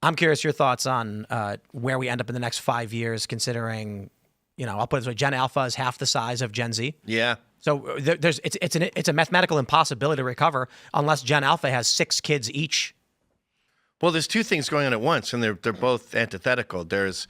I'm curious your thoughts on where we end up in the next 5 years, considering, I'll put it this way, Gen Alpha is half the size of Gen Z. Yeah. So it's a mathematical impossibility to recover unless Gen Alpha has 6 kids each. Well, there's two things going on at once, and they're both antithetical. There's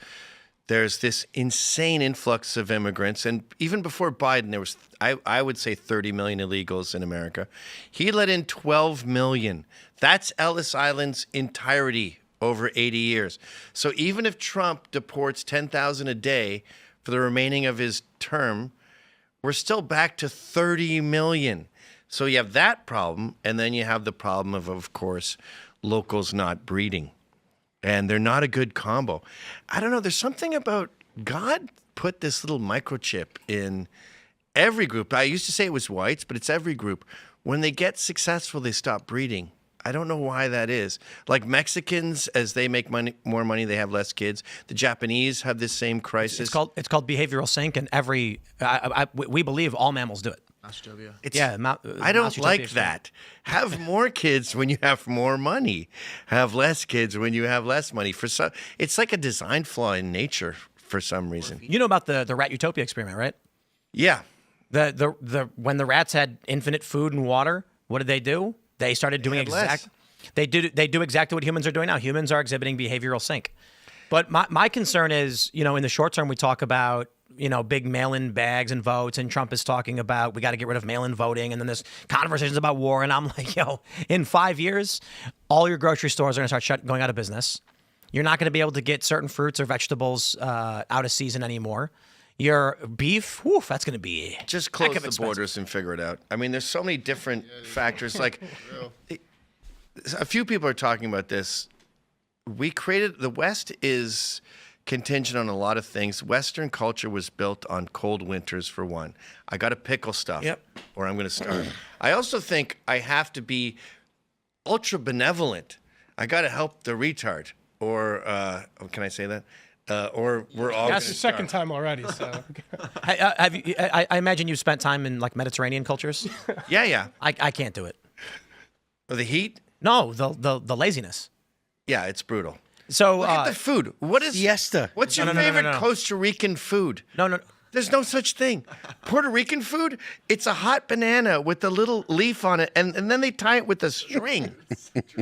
this insane influx of immigrants, and even before Biden, there was, I would say, 30 million illegals in America. He let in 12 million. That's Ellis Island's entirety over 80 years. So even if Trump deports 10,000 a day for the remaining of his term, we're still back to 30 million. So you have that problem, and then you have the problem of course, locals not breeding. And they're not a good combo. I don't know. There's something about God put this little microchip in every group. I used to say it was whites, but it's every group. When they get successful, they stop breeding. I don't know why that is. Like Mexicans, as they make more money, they have less kids. The Japanese have this same crisis. It's called behavioral sync, and we believe all mammals do it. I don't like that. Have more kids when you have more money. Have less kids when you have less money. It's like a design flaw in nature for some reason. You know about the rat utopia experiment, right? Yeah. When the rats had infinite food and water, what did they do? They started doing They do exactly what humans are doing now. Humans are exhibiting behavioral sync. But my concern is, in the short term, we talk about big mail-in bags and votes, and Trump is talking about we got to get rid of mail-in voting, and then there's conversations about war, and I'm like, in 5 years, all your grocery stores are going to start going out of business. You're not going to be able to get certain fruits or vegetables out of season anymore. Your beef, that's going to be just close the borders and figure it out. I mean, there's so many different factors. Like, a few people are talking about this. The West is contingent on a lot of things. Western culture was built on cold winters, for one. I got to pickle stuff, or I'm going to starve. I also think I have to be ultra benevolent. I got to help the retard, or can I say that? Or we're all. That's the second time already. So, I imagine you've spent time in like Mediterranean cultures. Yeah. I can't do it. The heat? No, the laziness. Yeah, it's brutal. So look at the food. What is siesta? What's your favorite Costa Rican food? No. There's no such thing. Puerto Rican food, it's a hot banana with a little leaf on it, and then they tie it with a string.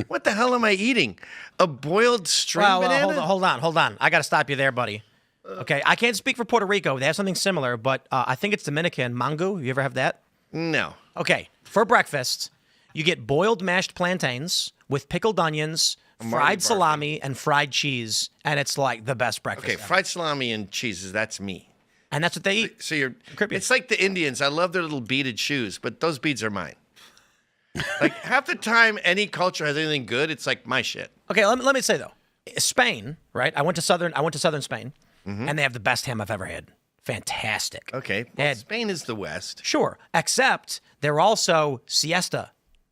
What the hell am I eating? A boiled string banana? Hold on. I got to stop you there, buddy. Okay, I can't speak for Puerto Rico. They have something similar, but I think it's Dominican. Mango, you ever have that? No. Okay, for breakfast, you get boiled mashed plantains with pickled onions, fried salami, and fried cheese, and it's like the best breakfast. Okay, fried salami and cheeses, that's me. And that's what they eat. So it's like the Indians. I love their little beaded shoes, but those beads are mine. Like half the time any culture has anything good, it's like my shit. Okay, let me say though. Spain, right? I went to southern Spain, and they have the best ham I've ever had. Fantastic. Okay. Well, Spain is the West. Sure, except they're also siesta.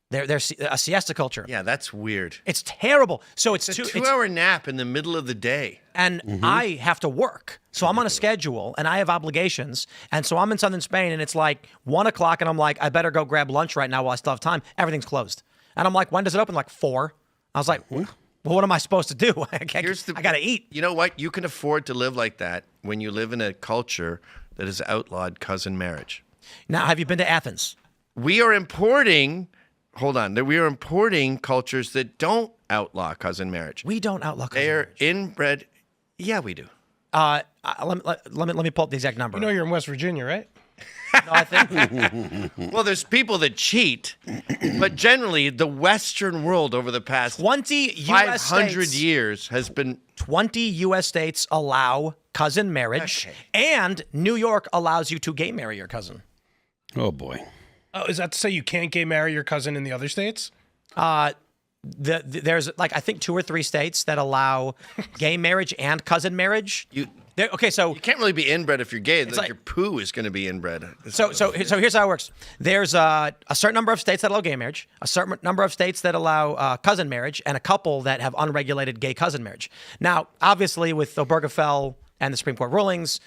They're a siesta culture. Yeah, that's weird. It's terrible. So it's a 2-hour nap in the middle of the day. And I have to work. So I'm on a schedule and I have obligations. And so I'm in southern Spain and it's like 1 o'clock and I'm like, I better go grab lunch right now while I still have time. Everything's closed. And I'm like, when does it open? Like 4. I was like, well, what am I supposed to do? I got to eat. You know what? You can afford to live like that when you live in a culture that has outlawed cousin marriage. Now, have you been to Athens? We are importing... Hold on. We are importing cultures that don't outlaw cousin marriage. We don't outlaw cousin marriage. They're inbred. Yeah, we do. Let me pull up the exact number. You know you're in West Virginia, right? No, I think. Well, there's people that cheat, but generally the Western world over the past 500 years has been... 20 U.S. states allow cousin marriage, and New York allows you to gay marry your cousin. Oh, boy. Oh, is that to say you can't gay marry your cousin in the other states? There's like I think 2 or 3 states that allow gay marriage and cousin marriage. So you can't really be inbred if you're gay. Like your poo is going to be inbred. So here's how it works. There's a certain number of states that allow gay marriage, a certain number of states that allow cousin marriage, and a couple that have unregulated gay cousin marriage. Now, obviously, with Obergefell and the Supreme Court rulings,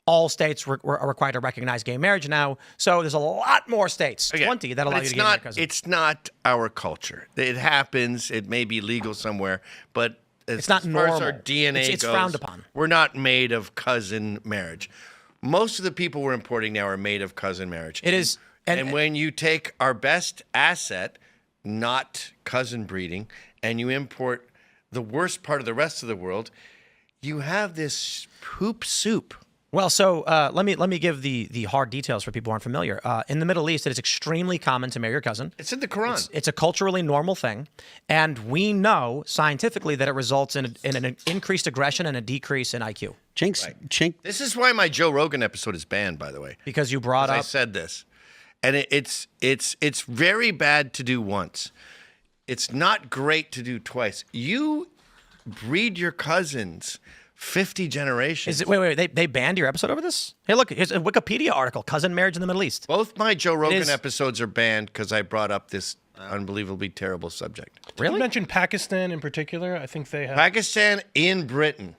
all states are required to recognize gay marriage now. So there's a lot more states, 20, that allow you to gay marry cousin. It's not our culture. It happens. It may be legal somewhere, but It's not as far normal. as our DNA It's goes, frowned upon. We're not made of cousin marriage. Most of the people we're importing now are made of cousin marriage. It is. And when you take our best asset, not cousin breeding, and you import the worst part of the rest of the world, you have this poop soup. Well, so let me give the hard details for people who aren't familiar. In the Middle East, it is extremely common to marry your cousin. It's in the Quran. It's a culturally normal thing, and we know scientifically that it results in an increased aggression and a decrease in IQ. Chink. This is why my Joe Rogan episode is banned, by the way. Because you brought I up. said this, and it's very bad to do once. It's not great to do twice. You breed your cousins 50 generations. Is it, wait, they banned your episode over this? Hey, look, here's a Wikipedia article, cousin marriage in the Middle East. Both my Joe Rogan episodes are banned because I brought up this unbelievably terrible subject. Really? You mentioned Pakistan in particular. I think they have. Pakistan in Britain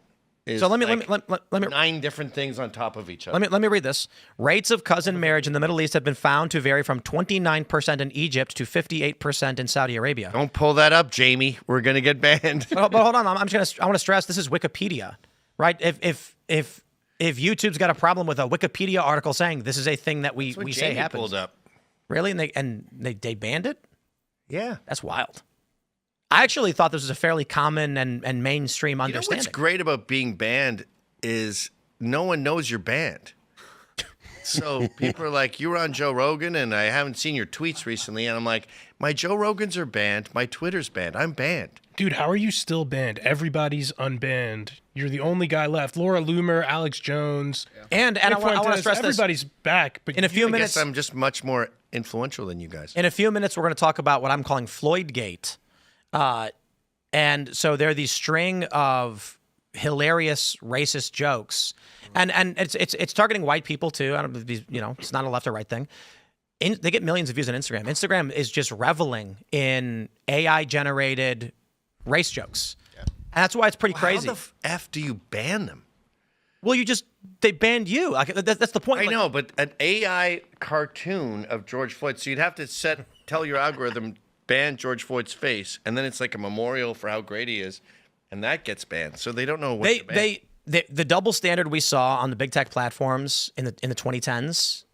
is So let me 9 different things on top of each other. let me read this. Rates of cousin marriage in the Middle East have been found to vary from 29% in Egypt to 58% in Saudi Arabia. Don't pull that up, Jamie. We're going to get banned. But hold on, I want to stress this is Wikipedia, right? If YouTube's got a problem with a Wikipedia article saying this is a thing that we say Jamie happens, pulled up. really, and they banned it. Yeah. That's wild. I actually thought this was a fairly common and mainstream You know understanding. what's great about being banned is no one knows you're banned. So people are like, you were on Joe Rogan and I haven't seen your tweets recently. And I'm like, my Joe Rogans are banned. My Twitter's banned. I'm banned. Dude, how are you still banned? Everybody's unbanned. You're the only guy left. Laura Loomer, Alex Jones. And I want to stress this. Everybody's back. But In a few I minutes, guess I'm just much more influential than you guys. we're going to talk about what I'm calling Floydgate. And so there are these string of hilarious racist jokes, and it's targeting white people too. I don't, it's not a left or right thing. They get millions of views on Instagram. Instagram is just reveling in AI generated race jokes, and that's why it's pretty crazy. How the F do you ban them? Well, they banned you. Like, that's the point. I know, but an AI cartoon of George Floyd, so you'd have to tell your algorithm ban George Floyd's face, and then it's like a memorial for how great he is, and that gets banned. So they don't know what to ban. The double standard we saw on the big tech platforms in the 2010s.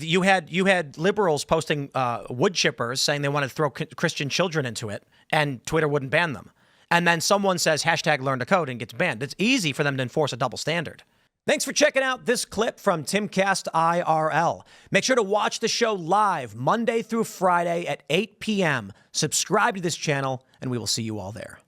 You had liberals posting wood chippers saying they wanted to throw Christian children into it, and Twitter wouldn't ban them. And then someone says #learn to code and gets banned. It's easy for them to enforce a double standard. Thanks for checking out this clip from Timcast IRL. Make sure to watch the show live Monday through Friday at 8 p.m. Subscribe to this channel, and we will see you all there.